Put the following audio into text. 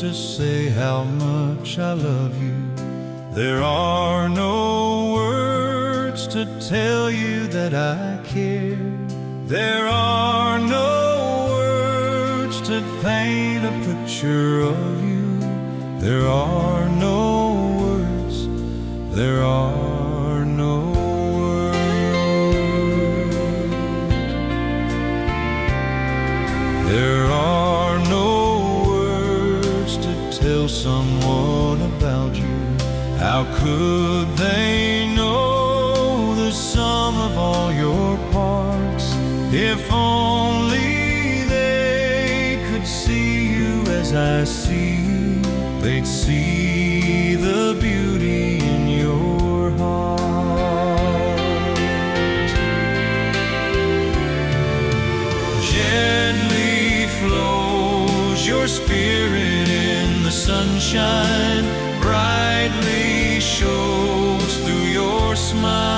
to say how much I love you. There are no words to tell you that I care. There are no words to paint a picture of you. There are no words. There are no words. There are no words to tell someone about you. How could they know the sum of all your parts? If only they could see you as I see you, they'd see the beauty in your heart. Gently flows your spirit in the sunshine, brightly shows through your smile.